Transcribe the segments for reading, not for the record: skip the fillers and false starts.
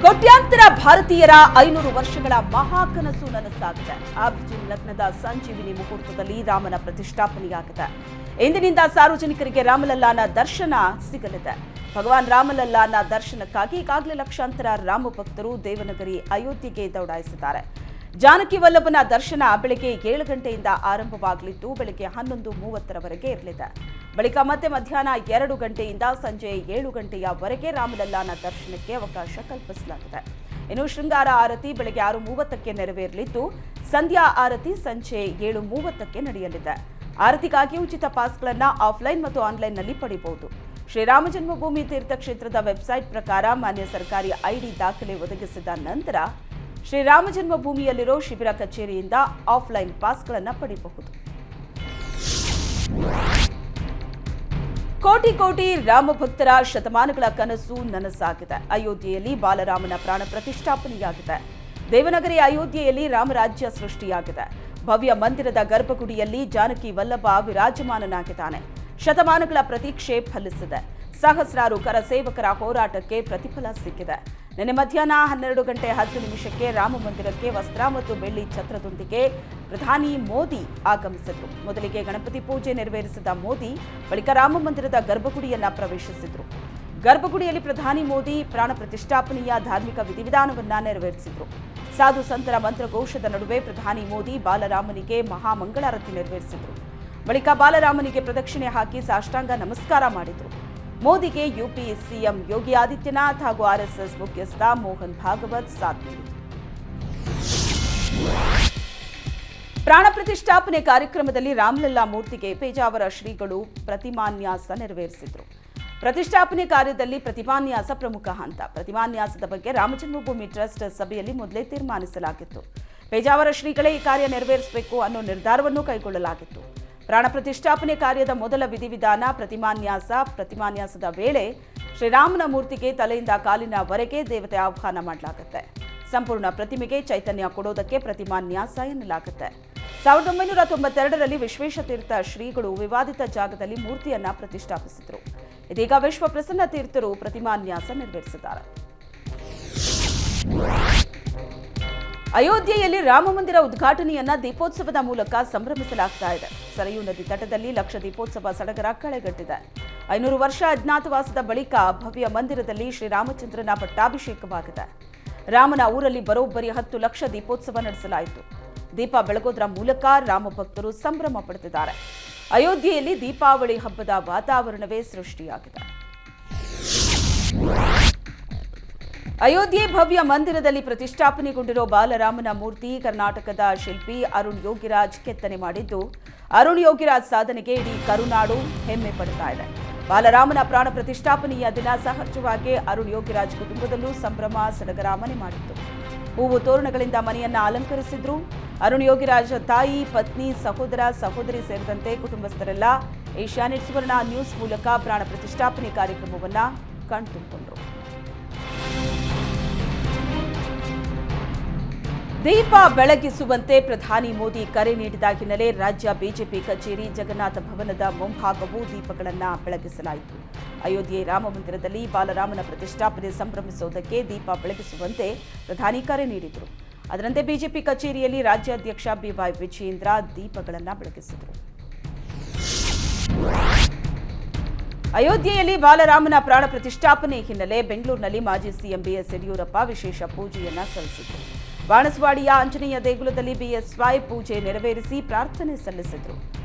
ಕೋಟ್ಯಾಂತರ ಭಾರತೀಯರ 500 ವರ್ಷಗಳ ಮಹಾಕನಸು ನನಸಾಗಿದೆ. ಅಭಿಜಿನ್ ಲಗ್ನದ ಸಂಜೀವಿನಿ ಮುಹೂರ್ತದಲ್ಲಿ ರಾಮನ ಪ್ರತಿಷ್ಠಾಪನೆಯಾಗಿದೆ. ಇಂದಿನಿಂದ ಸಾರ್ವಜನಿಕರಿಗೆ ರಾಮಲಲ್ಲಾನ ದರ್ಶನ ಸಿಗಲಿದೆ. ಭಗವಾನ್ ರಾಮಲಲ್ಲಾನ ದರ್ಶನಕ್ಕಾಗಿ ಈಗಾಗಲೇ ಲಕ್ಷಾಂತರ ರಾಮ ಭಕ್ತರು ದೇವನಗರಿ ಅಯೋಧ್ಯೆಗೆ ದೌಡಾಯಿಸಿದ್ದಾರೆ. ಜಾನಕಿ ವಲ್ಲಭನ ದರ್ಶನ ಬೆಳಗ್ಗೆ 7 ಗಂಟೆಯಿಂದ ಆರಂಭವಾಗಲಿದ್ದು ಬೆಳಗ್ಗೆ 11:30ರವರೆಗೆ ಇರಲಿದೆ. ಬಳಿಕ ಮತ್ತೆ ಮಧ್ಯಾಹ್ನ 2 ಗಂಟೆಯಿಂದ ಸಂಜೆ 7 ಗಂಟೆಯವರೆಗೆ ರಾಮಲಲ್ಲಾನ ದರ್ಶನಕ್ಕೆ ಅವಕಾಶ ಕಲ್ಪಿಸಲಾಗಿದೆ. ಇನ್ನು ಶೃಂಗಾರ ಆರತಿ ಬೆಳಗ್ಗೆ 6:30ಕ್ಕೆ ನೆರವೇರಲಿದ್ದು ಸಂಧ್ಯಾ ಆರತಿ ಸಂಜೆ 7:30ಕ್ಕೆ ನಡೆಯಲಿದೆ. ಆರತಿಗಾಗಿ ಉಚಿತ ಪಾಸ್ಗಳನ್ನು ಆಫ್ಲೈನ್ ಮತ್ತು ಆನ್ಲೈನ್ನಲ್ಲಿ ಪಡೆಯಬಹುದು. ಶ್ರೀರಾಮ ಜನ್ಮಭೂಮಿ ತೀರ್ಥಕ್ಷೇತ್ರದ ವೆಬ್ಸೈಟ್ ಪ್ರಕಾರ ಮಾನ್ಯ ಸರ್ಕಾರಿ ಐಡಿ ದಾಖಲೆ ಒದಗಿಸಿದ ನಂತರ ಶ್ರೀರಾಮ ಜನ್ಮಭೂಮಿಯಲ್ಲಿರೋ ಶಿಬಿರ ಕಚೇರಿಯಿಂದ ಆಫ್ಲೈನ್ ಪಾಸ್ಗಳನ್ನು ಪಡೆಯಬಹುದು. ಕೋಟಿ ಕೋಟಿ ರಾಮ ಭಕ್ತರ ಶತಮಾನಗಳ ಕನಸು ನನಸಾಗಿದೆ. ಅಯೋಧ್ಯೆಯಲ್ಲಿ ಬಾಲರಾಮನ ಪ್ರಾಣ ಪ್ರತಿಷ್ಠಾಪನೆಯಾಗಿದೆ. ದೇವನಗರಿ ಅಯೋಧ್ಯೆಯಲ್ಲಿ ರಾಮರಾಜ್ಯ ಸೃಷ್ಟಿಯಾಗಿದೆ. ಭವ್ಯ ಮಂದಿರದ ಗರ್ಭಗುಡಿಯಲ್ಲಿ ಜಾನಕಿ ವಲ್ಲಭ ವಿರಾಜಮಾನನಾಗಿದ್ದಾನೆ. ಶತಮಾನಗಳ ಪ್ರತೀಕ್ಷೆ ಫಲಿಸಿದೆ. ಸಹಸ್ರಾರು ಕರಸೇವಕರ ಹೋರಾಟಕ್ಕೆ ಪ್ರತಿಫಲ ಸಿಕ್ಕಿದೆ. ನಿನ್ನೆ ಮಧ್ಯಾಹ್ನ 12:10 ರಾಮ ಮಂದಿರಕ್ಕೆ ವಸ್ತ್ರ ಮತ್ತು ಬೆಳ್ಳಿ ಛತ್ರದೊಂದಿಗೆ ಪ್ರಧಾನಿ ಮೋದಿ ಆಗಮಿಸಿದ್ರು. ಮೊದಲಿಗೆ ಗಣಪತಿ ಪೂಜೆ ನೆರವೇರಿಸಿದ ಮೋದಿ ಬಳಿಕ ರಾಮ ಮಂದಿರದ ಗರ್ಭಗುಡಿಯನ್ನ ಪ್ರವೇಶಿಸಿದ್ರು. ಗರ್ಭಗುಡಿಯಲ್ಲಿ ಪ್ರಧಾನಿ ಮೋದಿ ಪ್ರಾಣ ಪ್ರತಿಷ್ಠಾಪನೆಯ ಧಾರ್ಮಿಕ ವಿಧಿವಿಧಾನವನ್ನ ನೆರವೇರಿಸಿದ್ರು. ಸಾಧು ಸಂತರ ಮಂತ್ರಘೋಷದ ನಡುವೆ ಪ್ರಧಾನಿ ಮೋದಿ ಬಾಲರಾಮನಿಗೆ ಮಹಾಮಂಗಳಾರತಿ ನೆರವೇರಿಸಿದ್ರು. ಬಳಿಕ ಬಾಲರಾಮನಿಗೆ ಪ್ರದಕ್ಷಿಣೆ ಹಾಕಿ ಸಾಷ್ಟಾಂಗ ನಮಸ್ಕಾರ ಮಾಡಿದ್ರು. ಮೋದಿಗೆ ಯುಪಿ ಸಿಎಂ ಯೋಗಿ ಆದಿತ್ಯನಾಥ್ ಹಾಗೂ ಆರ್ಎಸ್ಎಸ್ ಮುಖ್ಯಸ್ಥ ಮೋಹನ್ ಭಾಗವತ್ ಸಾಥ್ ನೀಡಿದರು. ಪ್ರಾಣ ಪ್ರತಿಷ್ಠಾಪನೆ ಕಾರ್ಯಕ್ರಮದಲ್ಲಿ ರಾಮಲಲ್ಲಾ ಮೂರ್ತಿಗೆ ಪೇಜಾವರ ಶ್ರೀಗಳು ಪ್ರತಿಮಾನ್ಯಾಸ ನೆರವೇರಿಸಿದರು. ಪ್ರತಿಷ್ಠಾಪನೆ ಕಾರ್ಯದಲ್ಲಿ ಪ್ರತಿಮಾನ್ಯಾಸ ಪ್ರಮುಖ ಹಂತ. ಪ್ರತಿಮಾನ್ಯಾಸದ ಬಗ್ಗೆ ರಾಮಜನ್ಮಭೂಮಿ ಟ್ರಸ್ಟ್ ಸಭೆಯಲ್ಲಿ ಮೊದಲೇ ತೀರ್ಮಾನಿಸಲಾಗಿತ್ತು. ಪೇಜಾವರ ಶ್ರೀಗಳೇ ಈ ಕಾರ್ಯ ನೆರವೇರಿಸಬೇಕು ಅನ್ನೋ ನಿರ್ಧಾರವನ್ನು ಕೈಗೊಳ್ಳಲಾಗಿತ್ತು. ಪ್ರಾಣ ಪ್ರತಿಷ್ಠಾಪನೆ ಕಾರ್ಯದ ಮೊದಲ ವಿಧಿವಿಧಾನ ಪ್ರತಿಮಾನ್ಯಾಸ. ಪ್ರತಿಮಾನ್ಯಾಸದ ವೇಳೆ ಶ್ರೀರಾಮನ ಮೂರ್ತಿಗೆ ತಲೆಯಿಂದ ಕಾಲಿನವರೆಗೆ ದೇವತೆ ಆಹ್ವಾನ ಮಾಡಲಾಗುತ್ತೆ. ಸಂಪೂರ್ಣ ಪ್ರತಿಮೆಗೆ ಚೈತನ್ಯ ಕೊಡೋದಕ್ಕೆ ಪ್ರತಿಮಾನ್ಯಾಸ ಎನ್ನಲಾಗುತ್ತೆ. 1992ರಲ್ಲಿ ವಿಶ್ವೇಶತೀರ್ಥ ಶ್ರೀಗಳು ವಿವಾದಿತ ಜಾಗದಲ್ಲಿ ಮೂರ್ತಿಯನ್ನ ಪ್ರತಿಷ್ಠಾಪಿಸಿದರು. ಇದೀಗ ವಿಶ್ವ ಪ್ರಸನ್ನ ತೀರ್ಥರು ಪ್ರತಿಮಾನ್ಯಾಸ ನೆರವೇರಿಸಿದ್ದಾರೆ. ಅಯೋಧ್ಯೆಯಲ್ಲಿ ರಾಮ ಮಂದಿರ ಉದ್ಘಾಟನೆಯನ್ನ ದೀಪೋತ್ಸವದ ಮೂಲಕ ಸಂಭ್ರಮಿಸಲಾಗ್ತಾ ಇದೆ. ಸರಯೂ ನದಿ ತಟದಲ್ಲಿ ಲಕ್ಷ ದೀಪೋತ್ಸವ ಸಡಗರ ಕಳೆಗಟ್ಟಿದೆ. 500 ವರ್ಷ ಅಜ್ಞಾತವಾಸದ ಬಳಿಕ ಭವ್ಯ ಮಂದಿರದಲ್ಲಿ ಶ್ರೀರಾಮಚಂದ್ರನ ಪಟ್ಟಾಭಿಷೇಕವಾಗಿದೆ. ರಾಮನ ಊರಲ್ಲಿ ಬರೋಬ್ಬರಿ 10 ಲಕ್ಷ ದೀಪೋತ್ಸವ ನಡೆಸಲಾಯಿತು. ದೀಪ ಬೆಳಗೋದ್ರ ಮೂಲಕ ರಾಮ ಭಕ್ತರು ಸಂಭ್ರಮ ಪಡೆದಿದ್ದಾರೆ. ಅಯೋಧ್ಯೆಯಲ್ಲಿ ದೀಪಾವಳಿ ಹಬ್ಬದ ವಾತಾವರಣವೇ ಸೃಷ್ಟಿಯಾಗಿದೆ. ಅಯೋಧ್ಯೆ ಭವ್ಯ ಮಂದಿರದಲ್ಲಿ ಪ್ರತಿಷ್ಠಾಪನೆಗೊಂಡಿರೋ ಬಾಲರಾಮನ ಮೂರ್ತಿ ಕರ್ನಾಟಕದ ಶಿಲ್ಪಿ ಅರುಣ್ ಯೋಗಿರಾಜ್ ಕೆತ್ತನೆ ಮಾಡಿದ್ದು, ಅರುಣ್ ಯೋಗಿರಾಜ್ ಸಾಧನೆಗೆ ಇಡೀ ಕರುನಾಡು ಹೆಮ್ಮೆ ಪಡ್ತಾ ಇದೆ. ಬಾಲರಾಮನ ಪ್ರಾಣ ಪ್ರತಿಷ್ಠಾಪನೆಯ ದಿನ ಸಹಜವಾಗಿ ಅರುಣ್ ಯೋಗಿರಾಜ್ ಕುಟುಂಬದಲ್ಲೂ ಸಂಭ್ರಮ ಸಡಗರ ಮನೆ ಮಾಡಿತ್ತು. ಹೂವು ತೋರಣಗಳಿಂದ ಮನೆಯನ್ನ ಅಲಂಕರಿಸಿದ್ರು. ಅರುಣ್ ಯೋಗಿರಾಜ್ ತಾಯಿ, ಪತ್ನಿ, ಸಹೋದರ, ಸಹೋದರಿ ಸೇರಿದಂತೆ ಕುಟುಂಬಸ್ಥರೆಲ್ಲ ಏಷ್ಯಾನೆಟ್ ಸುವರ್ಣ ನ್ಯೂಸ್ ಮೂಲಕ ಪ್ರಾಣ ಪ್ರತಿಷ್ಠಾಪನೆ ಕಾರ್ಯಕ್ರಮವನ್ನ ಕಣ್ತುಂಬಿಕೊಂಡರು. ದೀಪ ಬೆಳಗಿಸುವಂತೆ ಪ್ರಧಾನಿ ಮೋದಿ ಕರೆ ನೀಡಿದ ಹಿನ್ನೆಲೆ ರಾಜ್ಯ ಬಿಜೆಪಿ ಕಚೇರಿ ಜಗನ್ನಾಥ ಭವನದ ಮುಂಭಾಗವೂ ದೀಪಗಳನ್ನು ಬೆಳಗಿಸಲಾಯಿತು. ಅಯೋಧ್ಯೆ ರಾಮ ಮಂದಿರದಲ್ಲಿ ಬಾಲರಾಮನ ಪ್ರತಿಷ್ಠಾಪನೆ ಸಂಭ್ರಮಿಸುವುದಕ್ಕೆ ದೀಪ ಬೆಳಗಿಸುವಂತೆ ಪ್ರಧಾನಿ ಕರೆ ನೀಡಿದರು. ಅದರಂತೆ ಬಿಜೆಪಿ ಕಚೇರಿಯಲ್ಲಿ ರಾಜ್ಯಾಧ್ಯಕ್ಷ ಬಿವೈ ವಿಜಯೇಂದ್ರ ದೀಪಗಳನ್ನು ಬೆಳಗಿಸಿದರು. ಅಯೋಧ್ಯೆಯಲ್ಲಿ ಬಾಲರಾಮನ ಪ್ರಾಣ ಪ್ರತಿಷ್ಠಾಪನೆ ಹಿನ್ನೆಲೆ ಬೆಂಗಳೂರಿನಲ್ಲಿ ಮಾಜಿ ಸಿಎಂ ಬಿಎಸ್ ಯಡಿಯೂರಪ್ಪ ವಿಶೇಷ ಪೂಜೆಯನ್ನ ಸಲ್ಲಿಸಿದರು. ಬಾಣಸ್ವಾಡಿಯ ಆಂಜನೇಯ ದೇಗುಲದಲ್ಲಿ ಬಿಎಸ್ವೈ ಪೂಜೆ ನೆರವೇರಿಸಿ ಪ್ರಾರ್ಥನೆ ಸಲ್ಲಿಸಿದರು.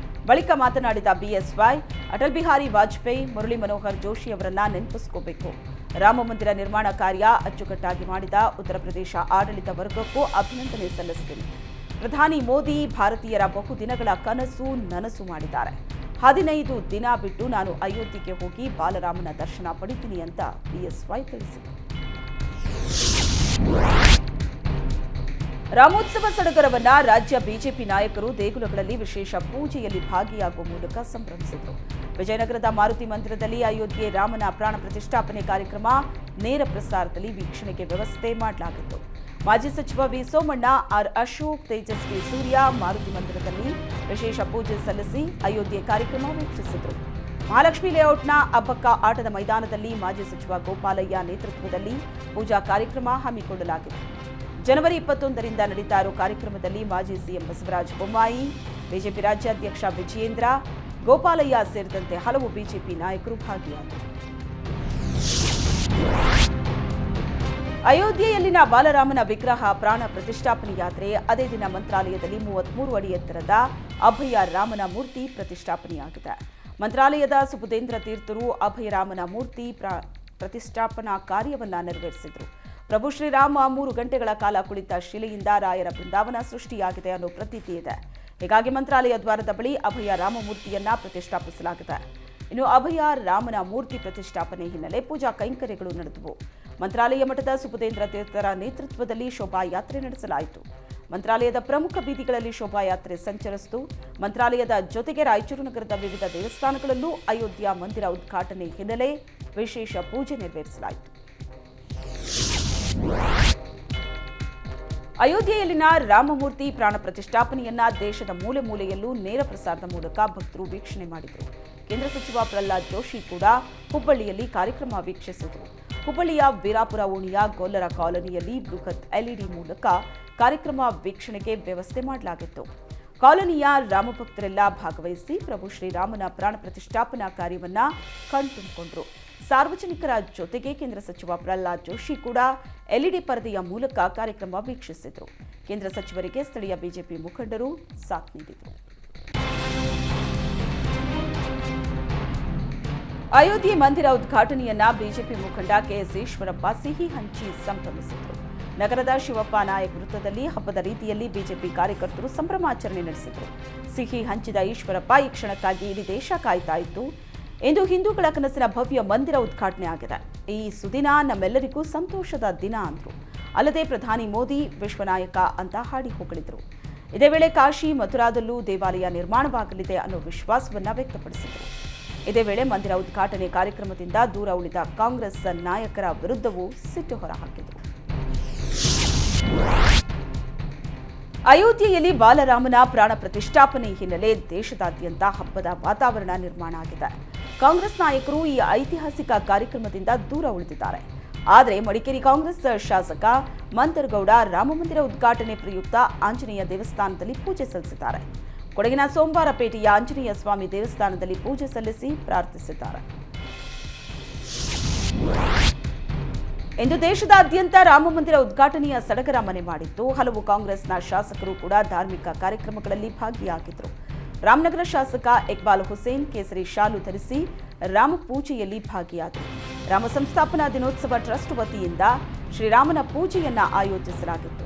ಬಳಿಕ ಮಾತನಾಡಿದ ಬಿಎಸ್ವೈ, ಅಟಲ್ ಬಿಹಾರಿ ವಾಜಪೇಯಿ, ಮುರಳಿ ಮನೋಹರ್ ಜೋಶಿ ಅವರನ್ನ ನೆನಪಿಸಿಕೋಬೇಕು. ರಾಮ ಮಂದಿರ ನಿರ್ಮಾಣ ಕಾರ್ಯ ಅಚ್ಚುಕಟ್ಟಾಗಿ ಮಾಡಿದ ಉತ್ತರ ಪ್ರದೇಶ ಆಡಳಿತ ವರ್ಗಕ್ಕೂ ಅಭಿನಂದನೆ ಸಲ್ಲಿಸುತ್ತೇನೆ. ಪ್ರಧಾನಿ ಮೋದಿ ಭಾರತೀಯರ ಬಹುದಿನಗಳ ಕನಸು ನನಸು ಮಾಡಿದ್ದಾರೆ. 15 ದಿನ ಬಿಟ್ಟು ನಾನು ಅಯೋಧ್ಯೆಗೆ ಹೋಗಿ ಬಾಲರಾಮನ ದರ್ಶನ ಪಡಿತೀನಿ ಅಂತ ಬಿಎಸ್ವೈ ತಿಳಿಸಿದರು. ರಾಮೋತ್ಸವ ಸಡಗರವನ್ನ ರಾಜ್ಯ ಬಿಜೆಪಿ ನಾಯಕರು ದೇಗುಲಗಳಲ್ಲಿ ವಿಶೇಷ ಪೂಜೆಯಲ್ಲಿ ಭಾಗಿಯಾಗುವ ಮೂಲಕ ಸಂಭ್ರಮಿಸಿದರು. ವಿಜಯನಗರದ ಮಾರುತಿ ಮಂದಿರದಲ್ಲಿ ಅಯೋಧ್ಯೆ ರಾಮನ ಪ್ರಾಣ ಪ್ರತಿಷ್ಠಾಪನೆ ಕಾರ್ಯಕ್ರಮ ನೇರ ಪ್ರಸಾರದಲ್ಲಿ ವೀಕ್ಷಣೆಗೆ ವ್ಯವಸ್ಥೆ ಮಾಡಲಾಗಿತ್ತು. ಮಾಜಿ ಸಚಿವ ವಿ ಸೋಮಣ್ಣ, ಆರ್ ಅಶೋಕ್, ತೇಜಸ್ವಿ ಸೂರ್ಯ ಮಾರುತಿ ಮಂದಿರದಲ್ಲಿ ವಿಶೇಷ ಪೂಜೆ ಸಲ್ಲಿಸಿ ಅಯೋಧ್ಯೆ ಕಾರ್ಯಕ್ರಮ ವೀಕ್ಷಿಸಿದರು. ಮಹಾಲಕ್ಷ್ಮಿ ಲೇಔಟ್ನ ಅಬ್ಬಕ್ಕ ಆಟದ ಮೈದಾನದಲ್ಲಿ ಮಾಜಿ ಸಚಿವ ಗೋಪಾಲಯ್ಯ ನೇತೃತ್ವದಲ್ಲಿ ಪೂಜಾ ಕಾರ್ಯಕ್ರಮ ಹಮ್ಮಿಕೊಳ್ಳಲಾಗಿದೆ. ಜನವರಿ 21ರಿಂದ ನಡೀತಾ ಇರೋ ಕಾರ್ಯಕ್ರಮದಲ್ಲಿ ಮಾಜಿ ಸಿಎಂ ಬಸವರಾಜ ಬೊಮ್ಮಾಯಿ, ಬಿಜೆಪಿ ರಾಜ್ಯಾಧ್ಯಕ್ಷ ವಿಜಯೇಂದ್ರ, ಗೋಪಾಲಯ್ಯ ಸೇರಿದಂತೆ ಹಲವು ಬಿಜೆಪಿ ನಾಯಕರು ಭಾಗಿಯಾದರು. ಅಯೋಧ್ಯೆಯಲ್ಲಿನ ಬಾಲರಾಮನ ವಿಗ್ರಹ ಪ್ರಾಣ ಪ್ರತಿಷ್ಠಾಪನೆ ಯಾತ್ರೆ ಅದೇ ದಿನ ಮಂತ್ರಾಲಯದಲ್ಲಿ 33 ಅಡಿ ಎತ್ತರದ ಅಭಯ ರಾಮನ ಮೂರ್ತಿ ಪ್ರತಿಷ್ಠಾಪನೆಯಾಗಿದೆ. ಮಂತ್ರಾಲಯದ ಸುಬುಧೇಂದ್ರ ತೀರ್ಥರು ಅಭಯರಾಮನ ಮೂರ್ತಿ ಪ್ರತಿಷ್ಠಾಪನಾ ಕಾರ್ಯವನ್ನ ನೆರವೇರಿಸಿದರು. ಪ್ರಭು ಶ್ರೀರಾಮ 3 ಗಂಟೆಗಳ ಕಾಲ ಕುಳಿತ ಶಿಲೆಯಿಂದ ರಾಯರ ಬೃಂದಾವನ ಸೃಷ್ಟಿಯಾಗಿದೆ ಅನ್ನೋ ಪ್ರತೀತಿ ಇದೆ. ಹೀಗಾಗಿ ಮಂತ್ರಾಲಯ ದ್ವಾರದ ಬಳಿ ಅಭಯ ರಾಮ ಮೂರ್ತಿಯನ್ನ ಪ್ರತಿಷ್ಠಾಪಿಸಲಾಗಿದೆ. ಇನ್ನು ಅಭಯ ರಾಮನ ಮೂರ್ತಿ ಪ್ರತಿಷ್ಠಾಪನೆ ಹಿನ್ನೆಲೆ ಪೂಜಾ ಕೈಂಕರ್ಯಗಳು ನಡೆದವು. ಮಂತ್ರಾಲಯ ಮಠದ ಸುಬುಧೇಂದ್ರ ತೀರ್ಥರ ನೇತೃತ್ವದಲ್ಲಿ ಶೋಭಾಯಾತ್ರೆ ನಡೆಸಲಾಯಿತು. ಮಂತ್ರಾಲಯದ ಪ್ರಮುಖ ಬೀದಿಗಳಲ್ಲಿ ಶೋಭಾಯಾತ್ರೆ ಸಂಚರಿಸಿತು. ಮಂತ್ರಾಲಯದ ಜೊತೆಗೆ ರಾಯಚೂರು ನಗರದ ವಿವಿಧ ದೇವಸ್ಥಾನಗಳಲ್ಲೂ ಅಯೋಧ್ಯ ಮಂದಿರ ಉದ್ಘಾಟನೆ ಹಿನ್ನೆಲೆ ವಿಶೇಷ ಪೂಜೆ ನೆರವೇರಿಸಲಾಯಿತು. ಅಯೋಧ್ಯೆಯಲ್ಲಿನ ರಾಮಮೂರ್ತಿ ಪ್ರಾಣ ಪ್ರತಿಷ್ಠಾಪನೆಯನ್ನ ದೇಶದ ಮೂಲೆ ಮೂಲೆಯಲ್ಲೂ ನೇರ ಪ್ರಸಾರದ ಮೂಲಕ ಭಕ್ತರು ವೀಕ್ಷಣೆ ಮಾಡಿದರು. ಕೇಂದ್ರ ಸಚಿವ ಪ್ರಹ್ಲಾದ್ ಜೋಶಿ ಕೂಡ ಹುಬ್ಬಳ್ಳಿಯಲ್ಲಿ ಕಾರ್ಯಕ್ರಮ ವೀಕ್ಷಿಸಿದರು. ಹುಬ್ಬಳ್ಳಿಯ ವೀರಾಪುರ ಓಣಿಯ ಗೊಲ್ಲರ ಕಾಲೋನಿಯಲ್ಲಿ ಬೃಹತ್ ಎಲ್ಇಡಿ ಮೂಲಕ ಕಾರ್ಯಕ್ರಮ ವೀಕ್ಷಣೆಗೆ ವ್ಯವಸ್ಥೆ ಮಾಡಲಾಗಿತ್ತು. ಕಾಲೋನಿಯ ರಾಮಭಕ್ತರೆಲ್ಲ ಭಾಗವಹಿಸಿ ಪ್ರಭು ಶ್ರೀರಾಮನ ಪ್ರಾಣ ಪ್ರತಿಷ್ಠಾಪನಾ ಕಾರ್ಯವನ್ನ ಕಣ್ತುಂಬಿಕೊಂಡರು. ಸಾರ್ವಜನಿಕರ ಜೊತೆಗೆ ಕೇಂದ್ರ ಸಚಿವ ಪ್ರಹ್ಲಾದ್ ಜೋಶಿ ಕೂಡ ಎಲ್ಇಡಿ ಪರದೆಯ ಮೂಲಕ ಕಾರ್ಯಕ್ರಮ ವೀಕ್ಷಿಸಿದರು. ಕೇಂದ್ರ ಸಚಿವರಿಗೆ ಸ್ಥಳೀಯ ಬಿಜೆಪಿ ಮುಖಂಡರು ಸಾಥ್ ನೀಡಿದರು. ಅಯೋಧ್ಯೆ ಮಂದಿರ ಉದ್ಘಾಟನೆಯನ್ನ ಬಿಜೆಪಿ ಮುಖಂಡ ಕೆಎಸ್ ಈಶ್ವರಪ್ಪ ಸಿಹಿ ಹಂಚಿ ಸಂಭ್ರಮಿಸಿದರು. ನಗರದ ಶಿವಪ್ಪ ನಾಯಕ್ ವೃತ್ತದಲ್ಲಿ ಹಬ್ಬದ ರೀತಿಯಲ್ಲಿ ಬಿಜೆಪಿ ಕಾರ್ಯಕರ್ತರು ಸಂಭ್ರಮಾಚರಣೆ ನಡೆಸಿದರು. ಸಿಹಿ ಹಂಚಿದ ಈಶ್ವರಪ್ಪ ಈ ಕ್ಷಣಕ್ಕಾಗಿ ಇಡೀ ದೇಶ ಕಾಯ್ತಾ ಇತ್ತು. ಇಂದು ಹಿಂದೂಗಳ ಕನಸಿನ ಭವ್ಯ ಮಂದಿರ ಉದ್ಘಾಟನೆ ಆಗಿದೆ. ಈ ಸುದಿನ ನಮ್ಮೆಲ್ಲರಿಗೂ ಸಂತೋಷದ ದಿನ ಅಂದರು. ಅಲ್ಲದೆ ಪ್ರಧಾನಿ ಮೋದಿ ವಿಶ್ವನಾಯಕ ಅಂತ ಹಾಡಿ ಹೊಗಳಿದರು. ಇದೇ ವೇಳೆ ಕಾಶಿ ಮಥುರಾದಲ್ಲೂ ದೇವಾಲಯ ನಿರ್ಮಾಣವಾಗಲಿದೆ ಅನ್ನೋ ವಿಶ್ವಾಸವನ್ನ ವ್ಯಕ್ತಪಡಿಸಿದರು. ಇದೇ ವೇಳೆ ಮಂದಿರ ಉದ್ಘಾಟನೆ ಕಾರ್ಯಕ್ರಮದಿಂದ ದೂರ ಉಳಿದ ಕಾಂಗ್ರೆಸ್ ನಾಯಕರ ವಿರುದ್ಧವೂ ಸಿಟ್ಟು ಹೊರಹಾಕಿದರು. ಅಯೋಧ್ಯೆಯಲ್ಲಿ ಬಾಲರಾಮನ ಪ್ರಾಣ ಪ್ರತಿಷ್ಠಾಪನೆ ಹಿನ್ನೆಲೆ ದೇಶದಾದ್ಯಂತ ಹಬ್ಬದ ವಾತಾವರಣ ನಿರ್ಮಾಣ ಆಗಿದೆ. ಕಾಂಗ್ರೆಸ್ ನಾಯಕರು ಈ ಐತಿಹಾಸಿಕ ಕಾರ್ಯಕ್ರಮದಿಂದ ದೂರ ಉಳಿದಿದ್ದಾರೆ. ಆದರೆ ಮಡಿಕೇರಿ ಕಾಂಗ್ರೆಸ್ ಶಾಸಕ ಮಂತರಗೌಡ ರಾಮಮಂದಿರ ಉದ್ಘಾಟನೆ ಪ್ರಯುಕ್ತ ಆಂಜನೇಯ ದೇವಸ್ಥಾನದಲ್ಲಿ ಪೂಜೆ ಸಲ್ಲಿಸಿದ್ದಾರೆ. ಕೊಡಗಿನ ಸೋಮವಾರಪೇಟೆಯ ಆಂಜನೇಯ ಸ್ವಾಮಿ ದೇವಸ್ಥಾನದಲ್ಲಿ ಪೂಜೆ ಸಲ್ಲಿಸಿ ಪ್ರಾರ್ಥಿಸಿದ್ದಾರೆ. ಇಂದು ದೇಶದಾದ್ಯಂತ ರಾಮಮಂದಿರ ಉದ್ಘಾಟನೆಯ ಸಡಗರ ಮನೆ ಮಾಡಿದ್ದು, ಹಲವು ಕಾಂಗ್ರೆಸ್ನ ಶಾಸಕರು ಕೂಡ ಧಾರ್ಮಿಕ ಕಾರ್ಯಕ್ರಮಗಳಲ್ಲಿ ಭಾಗಿಯಾಗಿದ್ದರು. ರಾಮನಗರ ಶಾಸಕ ಇಕ್ಬಾಲ್ ಹುಸೇನ್ ಕೇಸರಿ ಶಾಲು ಧರಿಸಿ ರಾಮ ಪೂಜೆಯಲ್ಲಿ ಭಾಗಿಯಾದರು. ರಾಮ ಸಂಸ್ಥಾಪನಾ ದಿನೋತ್ಸವ ಟ್ರಸ್ಟ್ ವತಿಯಿಂದ ಶ್ರೀರಾಮನ ಪೂಜೆಯನ್ನ ಆಯೋಜಿಸಲಾಗಿತ್ತು.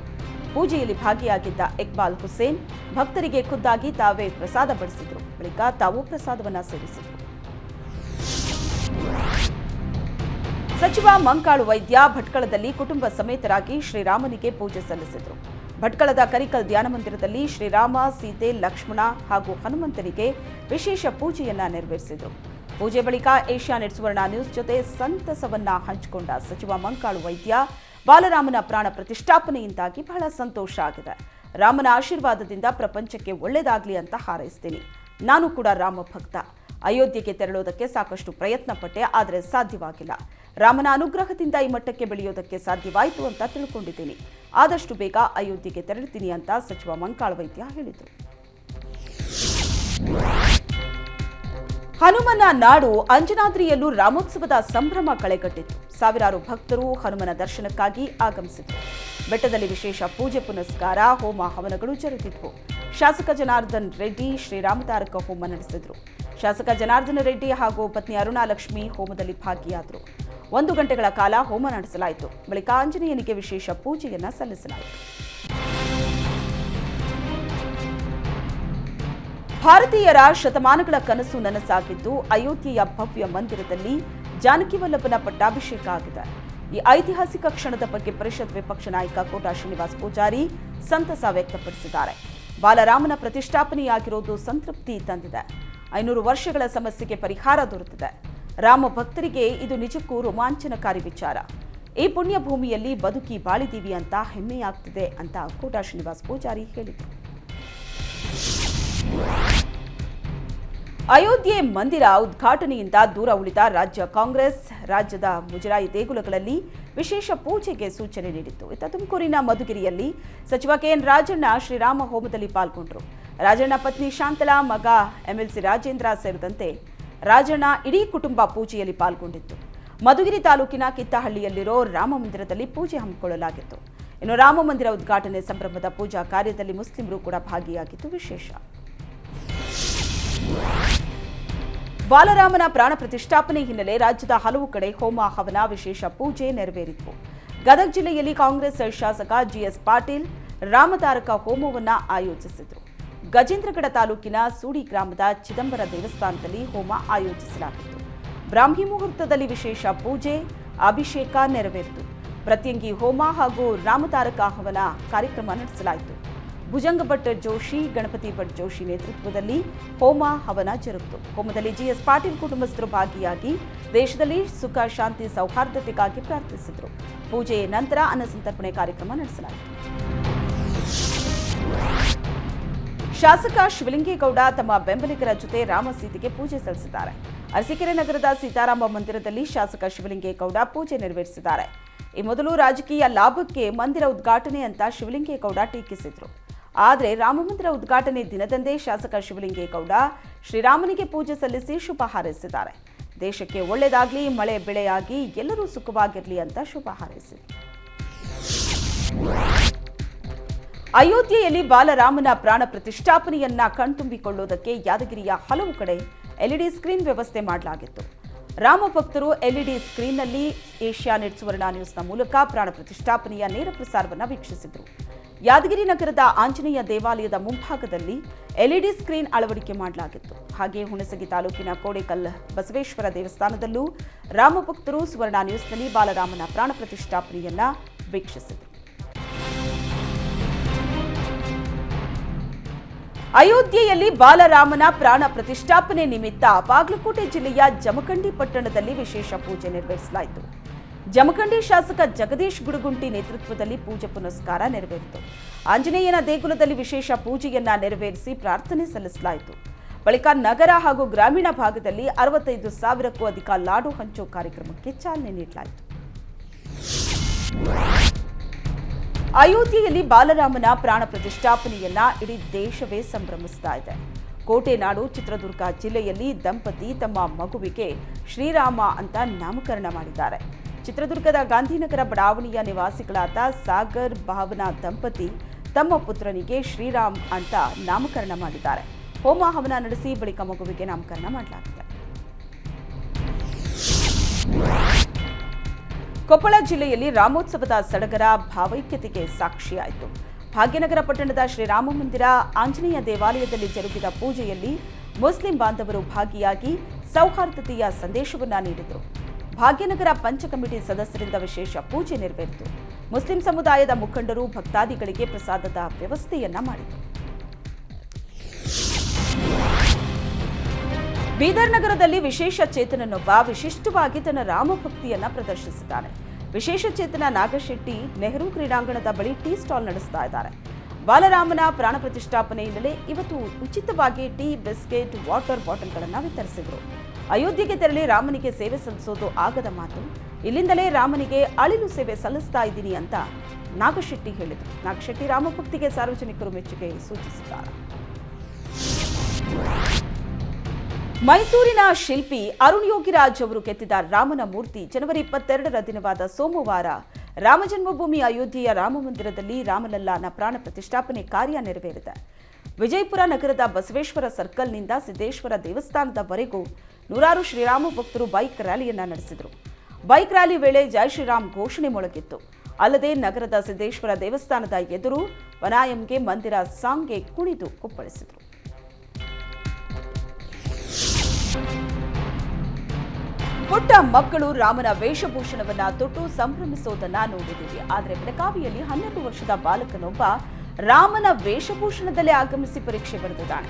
ಪೂಜೆಯಲ್ಲಿ ಭಾಗಿಯಾಗಿದ್ದ ಇಕ್ಬಾಲ್ ಹುಸೇನ್ ಭಕ್ತರಿಗೆ ಖುದ್ದಾಗಿ ತಾವೇ ಪ್ರಸಾದ ಬಡಿಸಿದರು. ಬಳಿಕ ತಾವು ಪ್ರಸಾದವನ್ನ ಸೇವಿಸಿದರು. ಸಚಿವ ಮಂಕಾಳು ವೈದ್ಯ ಭಟ್ಕಳದಲ್ಲಿ ಕುಟುಂಬ ಸಮೇತರಾಗಿ ಶ್ರೀರಾಮನಿಗೆ ಪೂಜೆ ಸಲ್ಲಿಸಿದರು. ಭಟ್ಕಳದ ಕರಿಕಲ್ ಧ್ಯಾನ ಮಂದಿರದಲ್ಲಿ ಶ್ರೀರಾಮ, ಸೀತೆ, ಲಕ್ಷ್ಮಣ ಹಾಗೂ ಹನುಮಂತನಿಗೆ ವಿಶೇಷ ಪೂಜೆಯನ್ನ ನೆರವೇರಿಸಿದರು. ಪೂಜೆ ಬಳಿಕ ಏಷ್ಯಾನೆಟ್ ಸುವರ್ಣ ನ್ಯೂಸ್ ಜೊತೆ ಸಂತಸವನ್ನ ಹಂಚಿಕೊಂಡ ಸಚಿವ ಮಂಕಾಳು ವೈದ್ಯ, ಬಾಲರಾಮನ ಪ್ರಾಣ ಪ್ರತಿಷ್ಠಾಪನೆಯಿಂದಾಗಿ ಬಹಳ ಸಂತೋಷ ಆಗಿದೆ. ರಾಮನ ಆಶೀರ್ವಾದದಿಂದ ಪ್ರಪಂಚಕ್ಕೆ ಒಳ್ಳೆಯದಾಗಲಿ ಅಂತ ಹಾರೈಸ್ತೀನಿ. ನಾನು ಕೂಡ ರಾಮ ಭಕ್ತ. ಅಯೋಧ್ಯೆಗೆ ತೆರಳೋದಕ್ಕೆ ಸಾಕಷ್ಟು ಪ್ರಯತ್ನ ಪಟ್ಟೆ, ಆದರೆ ಸಾಧ್ಯವಾಗಿಲ್ಲ. ರಾಮನ ಅನುಗ್ರಹದಿಂದ ಈ ಮಟ್ಟಕ್ಕೆ ಬೆಳೆಯೋದಕ್ಕೆ ಸಾಧ್ಯವಾಯಿತು ಅಂತ ತಿಳ್ಕೊಂಡಿದ್ದೀನಿ. ಆದಷ್ಟು ಬೇಗ ಅಯೋಧ್ಯೆಗೆ ತೆರಳುತ್ತೀನಿ ಅಂತ ಸಚಿವ ಮಂಕಾಳ ವೈದ್ಯ ಹೇಳಿದರು. ಹನುಮನ ನಾಡು ಅಂಜನಾದ್ರಿಯಲ್ಲೂ ರಾಮೋತ್ಸವದ ಸಂಭ್ರಮ ಕಳೆಗಟ್ಟಿತ್ತು. ಸಾವಿರಾರು ಭಕ್ತರು ಹನುಮನ ದರ್ಶನಕ್ಕಾಗಿ ಆಗಮಿಸಿದರು. ಬೆಟ್ಟದಲ್ಲಿ ವಿಶೇಷ ಪೂಜೆ ಪುನಸ್ಕಾರ, ಹೋಮ ಹವನಗಳು ಜರುಗಿದ್ವು. ಶಾಸಕ ಜನಾರ್ದನ್ ರೆಡ್ಡಿ ಶ್ರೀರಾಮತಾರಕ ಹೋಮ ನಡೆಸಿದರು. ಶಾಸಕ ಜನಾರ್ದನ ರೆಡ್ಡಿ ಹಾಗೂ ಪತ್ನಿ ಅರುಣಾಲಕ್ಷ್ಮಿ ಹೋಮದಲ್ಲಿ ಭಾಗಿಯಾದರು. 1 ಗಂಟೆಗಳ ಕಾಲ ಹೋಮ ನಡೆಸಲಾಯಿತು. ಬಳಿಕ ಆಂಜನೇಯನಿಗೆ ವಿಶೇಷ ಪೂಜೆಯನ್ನ ಸಲ್ಲಿಸಲಾಯಿತು. ಭಾರತೀಯರ ಶತಮಾನಗಳ ಕನಸು ನನಸಾಗಿದ್ದು, ಅಯೋಧ್ಯೆಯ ಭವ್ಯ ಮಂದಿರದಲ್ಲಿ ಜಾನಕಿ ವಲ್ಲಭನ ಪಟ್ಟಾಭಿಷೇಕ ಆಗಿದೆ. ಈ ಐತಿಹಾಸಿಕ ಕ್ಷಣದ ಬಗ್ಗೆ ಪರಿಷತ್ ವಿಪಕ್ಷ ನಾಯಕ ಕೋಟಾ ಶ್ರೀನಿವಾಸ್ ಪೂಜಾರಿ ಸಂತಸ ವ್ಯಕ್ತಪಡಿಸಿದ್ದಾರೆ. ಬಾಲರಾಮನ ಪ್ರತಿಷ್ಠಾಪನೆಯಾಗಿರೋದು ಸಂತೃಪ್ತಿ ತಂದಿದೆ. 500 ವರ್ಷಗಳ ಸಮಸ್ಯೆಗೆ ಪರಿಹಾರ ದೊರೆತಿದೆ. ರಾಮ ಭಕ್ತರಿಗೆ ಇದು ನಿಜಕ್ಕೂ ರೋಮಾಂಚನಕಾರಿ ವಿಚಾರ. ಈ ಪುಣ್ಯ ಭೂಮಿಯಲ್ಲಿ ಬದುಕಿ ಬಾಳಿದೀವಿ ಅಂತ ಹೆಮ್ಮೆಯಾಗ್ತಿದೆ ಅಂತ ಕೋಟಾ ಶ್ರೀನಿವಾಸ್ ಪೂಜಾರಿ ಹೇಳಿದರು. ಅಯೋಧ್ಯೆ ಮಂದಿರ ಉದ್ಘಾಟನೆಯಿಂದ ದೂರ ಉಳಿದ ರಾಜ್ಯ ಕಾಂಗ್ರೆಸ್ ರಾಜ್ಯದ ಮುಜರಾಯಿ ದೇಗುಲಗಳಲ್ಲಿ ವಿಶೇಷ ಪೂಜೆಗೆ ಸೂಚನೆ ನೀಡಿತ್ತು. ಇತ್ತ ತುಮಕೂರಿನ ಮಧುಗಿರಿಯಲ್ಲಿ ಸಚಿವ ಕೆಎನ್ ರಾಜಣ್ಣ ಶ್ರೀರಾಮ ಹೋಮದಲ್ಲಿ ಪಾಲ್ಗೊಂಡರು. ರಾಜಣ್ಣ ಪತ್ನಿ ಶಾಂತಲಾ, ಮಗ ಎಂಎಲ್ಸಿ ರಾಜೇಂದ್ರ ಸೇರಿದಂತೆ ರಾಜಣ್ಣ ಇಡೀ ಕುಟುಂಬ ಪೂಜೆಯಲ್ಲಿ ಪಾಲ್ಗೊಂಡಿತ್ತು. ಮಧುಗಿರಿ ತಾಲೂಕಿನ ಕಿತ್ತಹಳ್ಳಿಯಲ್ಲಿರೋ ರಾಮ ಮಂದಿರದಲ್ಲಿ ಪೂಜೆ ಹಮ್ಮಿಕೊಳ್ಳಲಾಗಿತ್ತು. ಇನ್ನು ರಾಮ ಮಂದಿರ ಉದ್ಘಾಟನೆ ಸಂಭ್ರಮದ ಪೂಜಾ ಕಾರ್ಯದಲ್ಲಿ ಮುಸ್ಲಿಮರು ಕೂಡ ಭಾಗಿಯಾಗಿದ್ದು ವಿಶೇಷ. ಬಾಲರಾಮನ ಪ್ರಾಣ ಪ್ರತಿಷ್ಠಾಪನೆ ಹಿನ್ನೆಲೆ ರಾಜ್ಯದ ಹಲವು ಕಡೆ ಹೋಮ ಹವನ ವಿಶೇಷ ಪೂಜೆ ನೆರವೇರಿತು. ಗದಗ ಜಿಲ್ಲೆಯಲ್ಲಿ ಕಾಂಗ್ರೆಸ್ ಶಾಸಕ ಜಿಎಸ್ ಪಾಟೀಲ್ ರಾಮತಾರಕ ಹೋಮವನ್ನು ಆಯೋಜಿಸಿದರು. ಗಜೇಂದ್ರಗಡ ತಾಲೂಕಿನ ಸೂಡಿ ಗ್ರಾಮದ ಚಿದಂಬರ ದೇವಸ್ಥಾನದಲ್ಲಿ ಹೋಮ ಆಯೋಜಿಸಲಾಗಿತ್ತು. ಬ್ರಾಹ್ಮಿ ಮುಹೂರ್ತದಲ್ಲಿ ವಿಶೇಷ ಪೂಜೆ, ಅಭಿಷೇಕ ನೆರವೇರಿತು. ಪ್ರತ್ಯಂಗಿ ಹೋಮ ಹಾಗೂ ರಾಮತಾರಕ ಹವನ ಕಾರ್ಯಕ್ರಮ ನಡೆಸಲಾಯಿತು. ಭುಜಂಗ ಭಟ್ ಜೋಶಿ, ಗಣಪತಿ ಭಟ್ ಜೋಶಿ ನೇತೃತ್ವದಲ್ಲಿ ಹೋಮ ಹವನ ಜರುಗಿತು. ಹೋಮದಲ್ಲಿ ಜಿಎಸ್ ಪಾಟೀಲ್ ಕುಟುಂಬಸ್ಥರು ಭಾಗಿಯಾಗಿ ದೇಶದಲ್ಲಿ ಸುಖ, ಶಾಂತಿ, ಸೌಹಾರ್ದತೆಗಾಗಿ ಪ್ರಾರ್ಥಿಸಿದರು. ಪೂಜೆಯ ನಂತರ ಅನ್ನಸಂತರ್ಪಣೆ ಕಾರ್ಯಕ್ರಮ ನಡೆಸಲಾಯಿತು. ಶಾಸಕ ಶಿವಲಿಂಗೇಗೌಡ ತಮ್ಮ ಬೆಂಬಲಿಗರ ಜೊತೆ ರಾಮಸೀತೆಗೆ ಪೂಜೆ ಸಲ್ಲಿಸಿದ್ದಾರೆ. ಅರಸೀಕೆರೆ ನಗರದ ಸೀತಾರಾಮ ಮಂದಿರದಲ್ಲಿ ಶಾಸಕ ಶಿವಲಿಂಗೇಗೌಡ ಪೂಜೆ ನೆರವೇರಿಸಿದ್ದಾರೆ. ಈ ಮೊದಲು ರಾಜಕೀಯ ಲಾಭಕ್ಕೆ ಮಂದಿರ ಉದ್ಘಾಟನೆ ಅಂತ ಶಿವಲಿಂಗೇಗೌಡ ಟೀಕಿಸಿದರು. ಆದರೆ ರಾಮಮಂದಿರ ಉದ್ಘಾಟನೆ ದಿನದಂದೇ ಶಾಸಕ ಶಿವಲಿಂಗೇಗೌಡ ಶ್ರೀರಾಮನಿಗೆ ಪೂಜೆ ಸಲ್ಲಿಸಿ ಶುಭ ಹಾರೈಸಿದ್ದಾರೆ. ದೇಶಕ್ಕೆ ಒಳ್ಳೆಯದಾಗಲಿ, ಮಳೆ ಬೆಳೆಯಾಗಿ ಎಲ್ಲರೂ ಸುಖವಾಗಿರಲಿ ಅಂತ ಶುಭ ಹಾರೈಸಿದರು. ಅಯೋಧ್ಯೆಯಲ್ಲಿ ಬಾಲರಾಮನ ಪ್ರಾಣ ಪ್ರತಿಷ್ಠಾಪನೆಯನ್ನ ಕಣ್ತುಂಬಿಕೊಳ್ಳುವುದಕ್ಕೆ ಯಾದಗಿರಿಯ ಹಲವು ಕಡೆ ಎಲ್ಇಡಿ ಸ್ಕ್ರೀನ್ ವ್ಯವಸ್ಥೆ ಮಾಡಲಾಗಿತ್ತು. ರಾಮ ಭಕ್ತರು ಎಲ್ಇಡಿ ಸ್ಕ್ರೀನ್ನಲ್ಲಿ ಏಷ್ಯಾನೆಟ್ ಸುವರ್ಣ ನ್ಯೂಸ್ನ ಮೂಲಕ ಪ್ರಾಣ ಪ್ರತಿಷ್ಠಾಪನೆಯ ನೇರ ಪ್ರಸಾರವನ್ನು ವೀಕ್ಷಿಸಿದರು. ಯಾದಗಿರಿ ನಗರದ ಆಂಜನೇಯ ದೇವಾಲಯದ ಮುಂಭಾಗದಲ್ಲಿ ಎಲ್ಇಡಿ ಸ್ಕ್ರೀನ್ ಅಳವಡಿಕೆ ಮಾಡಲಾಗಿತ್ತು. ಹಾಗೆ ಹುಣಸಗಿ ತಾಲೂಕಿನ ಕೋಡೇಕಲ್ ಬಸವೇಶ್ವರ ದೇವಸ್ಥಾನದಲ್ಲೂ ರಾಮ ಭಕ್ತರು ಸುವರ್ಣ ನ್ಯೂಸ್ನಲ್ಲಿ ಬಾಲರಾಮನ ಪ್ರಾಣ ಪ್ರತಿಷ್ಠಾಪನೆಯನ್ನ ವೀಕ್ಷಿಸಿದರು. ಅಯೋಧ್ಯೆಯಲ್ಲಿ ಬಾಲರಾಮನ ಪ್ರಾಣ ಪ್ರತಿಷ್ಠಾಪನೆ ನಿಮಿತ್ತ ಬಾಗಲಕೋಟೆ ಜಿಲ್ಲೆಯ ಜಮಖಂಡಿ ಪಟ್ಟಣದಲ್ಲಿ ವಿಶೇಷ ಪೂಜೆ ನೆರವೇರಿಸಲಾಯಿತು. ಜಮಖಂಡಿ ಶಾಸಕ ಜಗದೀಶ್ ಗುಡುಗುಂಟಿ ನೇತೃತ್ವದಲ್ಲಿ ಪೂಜೆ ಪುನಸ್ಕಾರ ನೆರವೇರಿತು. ಆಂಜನೇಯನ ದೇಗುಲದಲ್ಲಿ ವಿಶೇಷ ಪೂಜೆಯನ್ನ ನೆರವೇರಿಸಿ ಪ್ರಾರ್ಥನೆ ಸಲ್ಲಿಸಲಾಯಿತು. ಬಳಿಕ ನಗರ ಹಾಗೂ ಗ್ರಾಮೀಣ ಭಾಗದಲ್ಲಿ 65,000ಕ್ಕೂ ಅಧಿಕ ಲಾಡು ಹಂಚೋ ಕಾರ್ಯಕ್ರಮಕ್ಕೆ ಚಾಲನೆ ನೀಡಲಾಯಿತು. ಅಯೋಧ್ಯೆಯಲ್ಲಿ ಬಾಲರಾಮನ ಪ್ರಾಣ ಪ್ರತಿಷ್ಠಾಪನೆಯನ್ನ ಇಡೀ ದೇಶವೇ ಸಂಭ್ರಮಿಸ್ತಾ ಇದೆ. ಕೋಟೆನಾಡು ಚಿತ್ರದುರ್ಗ ಜಿಲ್ಲೆಯಲ್ಲಿ ದಂಪತಿ ತಮ್ಮ ಮಗುವಿಗೆ ಶ್ರೀರಾಮ ಅಂತ ನಾಮಕರಣ ಮಾಡಿದ್ದಾರೆ. ಚಿತ್ರದುರ್ಗದ ಗಾಂಧಿನಗರ ಬಡಾವಣೆಯ ನಿವಾಸಿಗಳಾದ ಸಾಗರ್ ಭಾವನಾ ದಂಪತಿ ತಮ್ಮ ಪುತ್ರನಿಗೆ ಶ್ರೀರಾಮ್ ಅಂತ ನಾಮಕರಣ ಮಾಡಿದ್ದಾರೆ. ಹೋಮ ಹವನ ನಡೆಸಿ ಬಳಿಕ ಮಗುವಿಗೆ ನಾಮಕರಣ ಮಾಡಲಾಗಿದೆ. ಕೊಪ್ಪಳ ಜಿಲ್ಲೆಯಲ್ಲಿ ರಾಮೋತ್ಸವದ ಸಡಗರ ಭಾವೈಕ್ಯತೆಗೆ ಸಾಕ್ಷಿಯಾಯಿತು. ಭಾಗ್ಯನಗರ ಪಟ್ಟಣದ ಶ್ರೀರಾಮ ಮಂದಿರ ಆಂಜನೇಯ ದೇವಾಲಯದಲ್ಲಿ ಜರುಗಿದ ಪೂಜೆಯಲ್ಲಿ ಮುಸ್ಲಿಂ ಬಾಂಧವರು ಭಾಗಿಯಾಗಿ ಸೌಹಾರ್ದತೆಯ ಸಂದೇಶವನ್ನ ನೀಡಿದರು. ಭಾಗ್ಯನಗರ ಪಂಚ ಕಮಿಟಿ ಸದಸ್ಯರಿಂದ ವಿಶೇಷ ಪೂಜೆ ನೆರವೇರಿತು. ಮುಸ್ಲಿಂ ಸಮುದಾಯದ ಮುಖಂಡರು ಭಕ್ತಾದಿಗಳಿಗೆ ಪ್ರಸಾದದ ವ್ಯವಸ್ಥೆಯನ್ನ ಮಾಡಿದರು. ಬೀದರ್ ನಗರದಲ್ಲಿ ವಿಶೇಷ ಚೇತನನೊಬ್ಬ ವಿಶಿಷ್ಟವಾಗಿ ತನ್ನ ರಾಮಭಕ್ತಿಯನ್ನ ಪ್ರದರ್ಶಿಸಿದ್ದಾನೆ. ವಿಶೇಷ ಚೇತನ ನಾಗಶೆಟ್ಟಿ ನೆಹರು ಕ್ರೀಡಾಂಗಣದ ಬಳಿ ಟೀ ಸ್ಟಾಲ್ ನಡೆಸ್ತಾ ಇದ್ದಾರೆ. ಬಾಲರಾಮನ ಪ್ರಾಣ ಪ್ರತಿಷ್ಠಾಪನೆ ಹಿನ್ನೆಲೆ ಇವತ್ತು ಉಚಿತವಾಗಿ ಟೀ, ಬಿಸ್ಕೆಟ್, ವಾಟರ್ ಬಾಟಲ್ಗಳನ್ನು ವಿತರಿಸಿದರು. ಅಯೋಧ್ಯೆಗೆ ತೆರಳಿ ರಾಮನಿಗೆ ಸೇವೆ ಸಲ್ಲಿಸೋದು ಆಗದ ಮಾತು. ಇಲ್ಲಿಂದಲೇ ರಾಮನಿಗೆ ಅಳಿಲು ಸೇವೆ ಸಲ್ಲಿಸ್ತಾ ಇದ್ದೀನಿ ಅಂತ ನಾಗಶೆಟ್ಟಿ ಹೇಳಿದರು. ನಾಗಶೆಟ್ಟಿ ರಾಮಭಕ್ತಿಗೆ ಸಾರ್ವಜನಿಕರು ಮೆಚ್ಚುಗೆ ಸೂಚಿಸಿದ್ದಾರೆ. ಮೈಸೂರಿನ ಶಿಲ್ಪಿ ಅರುಣ್ ಯೋಗಿರಾಜ್ ಅವರು ಕೆತ್ತಿದ ರಾಮನ ಮೂರ್ತಿ ಜನವರಿ 22ರ ದಿನವಾದ ಸೋಮವಾರ ರಾಮಜನ್ಮಭೂಮಿ ಅಯೋಧ್ಯೆಯ ರಾಮ ಮಂದಿರದಲ್ಲಿ ರಾಮಲಲ್ಲಾನ ಪ್ರಾಣ ಪ್ರತಿಷ್ಠಾಪನೆ ಕಾರ್ಯ ನೆರವೇರಿದೆ. ವಿಜಯಪುರ ನಗರದ ಬಸವೇಶ್ವರ ಸರ್ಕಲ್ನಿಂದ ಸಿದ್ದೇಶ್ವರ ದೇವಸ್ಥಾನದವರೆಗೂ ನೂರಾರು ಶ್ರೀರಾಮ ಭಕ್ತರು ಬೈಕ್ ರ್ಯಾಲಿಯನ್ನ ನಡೆಸಿದರು. ಬೈಕ್ ರ್ಯಾಲಿ ವೇಳೆ ಜೈ ಶ್ರೀರಾಮ್ ಘೋಷಣೆ ಮೊಳಗಿತ್ತು. ಅಲ್ಲದೆ ನಗರದ ಸಿದ್ದೇಶ್ವರ ದೇವಸ್ಥಾನದ ಎದುರು ವನಾಯಂಗೆ ಮಂದಿರ ಸಾಂಗ್ಗೆ ಕುಣಿದು ಕುಪ್ಪಳಿಸಿದರು. ಪುಟ್ಟ ಮಕ್ಕಳು ರಾಮನ ವೇಷಭೂಷಣವನ್ನ ತೊಟ್ಟು ಸಂಭ್ರಮಿಸುವುದನ್ನ ನೋಡಿದ್ದೀವಿ. ಆದರೆ ಬೆಳಗಾವಿಯಲ್ಲಿ 12 ವರ್ಷದ ಬಾಲಕನೊಬ್ಬ ರಾಮನ ವೇಷಭೂಷಣದಲ್ಲೇ ಆಗಮಿಸಿ ಪರೀಕ್ಷೆ ಬರೆದಿದ್ದಾನೆ.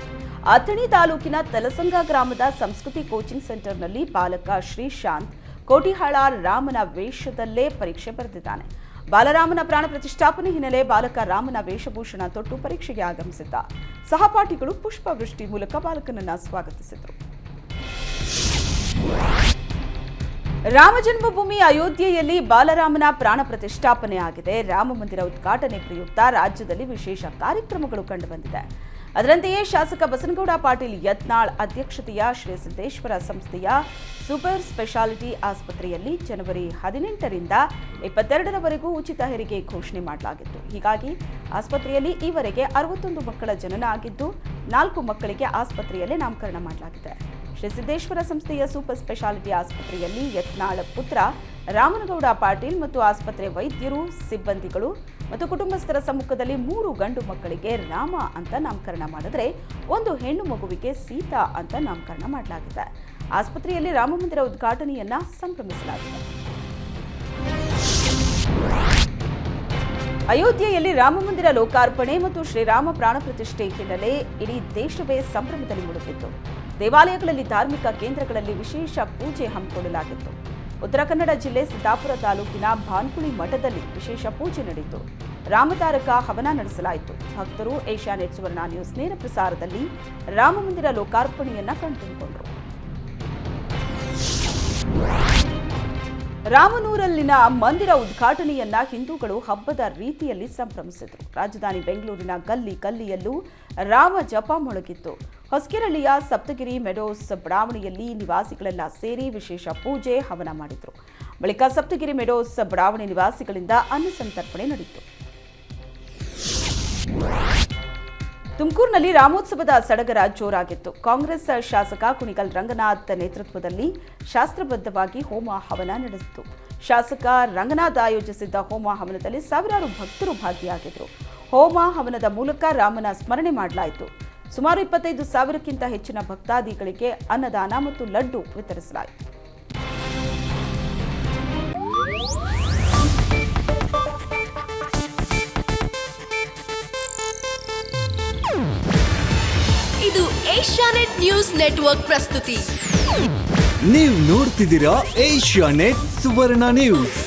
ಅಥಣಿ ತಾಲೂಕಿನ ತಲಸಂಗ ಗ್ರಾಮದ ಸಂಸ್ಕೃತಿ ಕೋಚಿಂಗ್ ಸೆಂಟರ್ನಲ್ಲಿ ಬಾಲಕ ಶ್ರೀಶಾಂತ್ ಕೋಟಿಹಾಳ ರಾಮನ ವೇಷದಲ್ಲೇ ಪರೀಕ್ಷೆ ಬರೆದಿದ್ದಾನೆ. ಬಾಲರಾಮನ ಪ್ರಾಣ ಪ್ರತಿಷ್ಠಾಪನೆ ಹಿನ್ನೆಲೆ ಬಾಲಕ ರಾಮನ ವೇಷಭೂಷಣ ತೊಟ್ಟು ಪರೀಕ್ಷೆಗೆ ಆಗಮಿಸಿದ್ದ. ಸಹಪಾಠಿಗಳು ಪುಷ್ಪವೃಷ್ಟಿ ಮೂಲಕ ಬಾಲಕನನ್ನ ಸ್ವಾಗತಿಸಿದರು. ರಾಮ ಜನ್ಮಭೂಮಿ ಅಯೋಧ್ಯೆಯಲ್ಲಿ ಬಾಲರಾಮನ ಪ್ರಾಣ ಪ್ರತಿಷ್ಠಾಪನೆ ಆಗಿದೆ. ರಾಮ ಮಂದಿರ ಉದ್ಘಾಟನೆ ಪ್ರಯುಕ್ತ ರಾಜ್ಯದಲ್ಲಿ ವಿಶೇಷ ಕಾರ್ಯಕ್ರಮಗಳು ಕಂಡುಬಂದಿದೆ. ಅದರಂತೆಯೇ ಶಾಸಕ ಬಸನಗೌಡ ಪಾಟೀಲ್ ಯತ್ನಾಳ್ ಅಧ್ಯಕ್ಷತೆಯ ಶ್ರೀ ಸಿದ್ದೇಶ್ವರ ಸಂಸ್ಥೆಯ ಸೂಪರ್ ಸ್ಪೆಷಾಲಿಟಿ ಆಸ್ಪತ್ರೆಯಲ್ಲಿ ಜನವರಿ 18ರಿಂದ 22ರವರೆಗೂ ಉಚಿತ ಹೆರಿಗೆ ಘೋಷಣೆ ಮಾಡಲಾಗಿತ್ತು. ಹೀಗಾಗಿ ಆಸ್ಪತ್ರೆಯಲ್ಲಿ ಈವರೆಗೆ 61 ಮಕ್ಕಳ ಜನನ ಆಗಿದ್ದು 4 ಮಕ್ಕಳಿಗೆ ಆಸ್ಪತ್ರೆಯಲ್ಲೇ ನಾಮಕರಣ ಮಾಡಲಾಗಿದೆ. ಶ್ರೀ ಸಿದ್ದೇಶ್ವರ ಸಂಸ್ಥೆಯ ಸೂಪರ್ ಸ್ಪೆಷಾಲಿಟಿ ಆಸ್ಪತ್ರೆಯಲ್ಲಿ ಯತ್ನಾಳ್ ಪುತ್ರ ರಾಮನಗೌಡ ಪಾಟೀಲ್ ಮತ್ತು ಆಸ್ಪತ್ರೆ ವೈದ್ಯರು, ಸಿಬ್ಬಂದಿಗಳು ಮತ್ತು ಕುಟುಂಬಸ್ಥರ ಸಮ್ಮುಖದಲ್ಲಿ 3 ಗಂಡು ಮಕ್ಕಳಿಗೆ ರಾಮ ಅಂತ ನಾಮಕರಣ ಮಾಡಿದರೆ 1 ಹೆಣ್ಣು ಮಗುವಿಗೆ ಸೀತಾ ಅಂತ ನಾಮಕರಣ ಮಾಡಲಾಗಿದೆ. ಆಸ್ಪತ್ರೆಯಲ್ಲಿ ರಾಮ ಮಂದಿರ ಉದ್ಘಾಟನೆಯನ್ನ ಸಂಭ್ರಮಿಸಲಾಗಿದೆ. ಅಯೋಧ್ಯೆಯಲ್ಲಿ ರಾಮ ಮಂದಿರ ಲೋಕಾರ್ಪಣೆ ಮತ್ತು ಶ್ರೀರಾಮ ಪ್ರಾಣ ಪ್ರತಿಷ್ಠೆ ಹಿನ್ನೆಲೆ ಇಡೀ ದೇಶವೇ ಸಂಭ್ರಮದಲ್ಲಿ ಮುಳುಗಿತ್ತು. ದೇವಾಲಯಗಳಲ್ಲಿ, ಧಾರ್ಮಿಕ ಕೇಂದ್ರಗಳಲ್ಲಿ ವಿಶೇಷ ಪೂಜೆ ಹಮ್ಮಿಕೊಳ್ಳಲಾಗಿತ್ತು. ಉತ್ತರ ಕನ್ನಡ ಜಿಲ್ಲೆ ಸಿದ್ದಾಪುರ ತಾಲೂಕಿನ ಭಾನ್ಕುಳಿ ಮಠದಲ್ಲಿ ವಿಶೇಷ ಪೂಜೆ ನಡೆಯಿತು. ರಾಮತಾರಕ ಹವನ ನಡೆಸಲಾಯಿತು. ಭಕ್ತರು ಏಷ್ಯಾನೆಟ್ ಸುವರ್ಣ ನ್ಯೂಸ್ ನೇರ ಪ್ರಸಾರದಲ್ಲಿ ರಾಮ ಮಂದಿರ ಲೋಕಾರ್ಪಣೆಯನ್ನ ಕಣ್ತುಂಬಿಕೊಂಡರು. ರಾಮನೂರಲ್ಲಿನ ಮಂದಿರ ಉದ್ಘಾಟನೆಯನ್ನ ಹಿಂದೂಗಳು ಹಬ್ಬದ ರೀತಿಯಲ್ಲಿ ಸಂಭ್ರಮಿಸಿದರು. ರಾಜಧಾನಿ ಬೆಂಗಳೂರಿನ ಗಲ್ಲಿ ಗಲ್ಲಿಯಲ್ಲೂ ರಾಮ ಜಪ ಮೊಳಗಿತ್ತು. ಹೊಸಕೆರಳಿಯ ಸಪ್ತಗಿರಿ ಮೆಡೋಸ್ ಬಡಾವಣೆಯಲ್ಲಿ ನಿವಾಸಿಗಳೆಲ್ಲ ಸೇರಿ ವಿಶೇಷ ಪೂಜೆ ಹವನ ಮಾಡಿದ್ರು. ಬಳಿಕ ಸಪ್ತಗಿರಿ ಮೆಡೋಸ್ ಬಡಾವಣೆ ನಿವಾಸಿಗಳಿಂದ ಅನ್ನ ಸಂತರ್ಪಣೆ ನಡೆಯಿತು. ತುಮಕೂರಿನಲ್ಲಿ ರಾಮೋತ್ಸವದ ಸಡಗರ ಜೋರಾಗಿತ್ತು. ಕಾಂಗ್ರೆಸ್ ಶಾಸಕ ಕುಣಿಗಲ್ ರಂಗನಾಥ್ ನೇತೃತ್ವದಲ್ಲಿ ಶಾಸ್ತ್ರಬದ್ಧವಾಗಿ ಹೋಮ ಹವನ ನಡೆಸಿತು. ಶಾಸಕ ರಂಗನಾಥ್ ಆಯೋಜಿಸಿದ್ದ ಹೋಮ ಹವನದಲ್ಲಿ ಸಾವಿರಾರು ಭಕ್ತರು ಭಾಗಿಯಾಗಿದ್ದರು. ಹೋಮ ಹವನದ ಮೂಲಕ ರಾಮನ ಸ್ಮರಣೆ ಮಾಡಲಾಯಿತು. ಸುಮಾರು 25,000ಕ್ಕಿಂತ ಹೆಚ್ಚಿನ ಭಕ್ತಾದಿಗಳಿಗೆ ಅನ್ನದಾನ ಮತ್ತು ಲಡ್ಡು ವಿತರಿಸಲಾಯಿತು. ಇದು ಏಷ್ಯಾನೆಟ್ ನ್ಯೂಸ್ ನೆಟ್ವರ್ಕ್ ಪ್ರಸ್ತುತಿ. ನೀವು ನೋಡ್ತಿದ್ದೀರಾ ಏಷ್ಯಾನೆಟ್ ಸುವರ್ಣ ನ್ಯೂಸ್.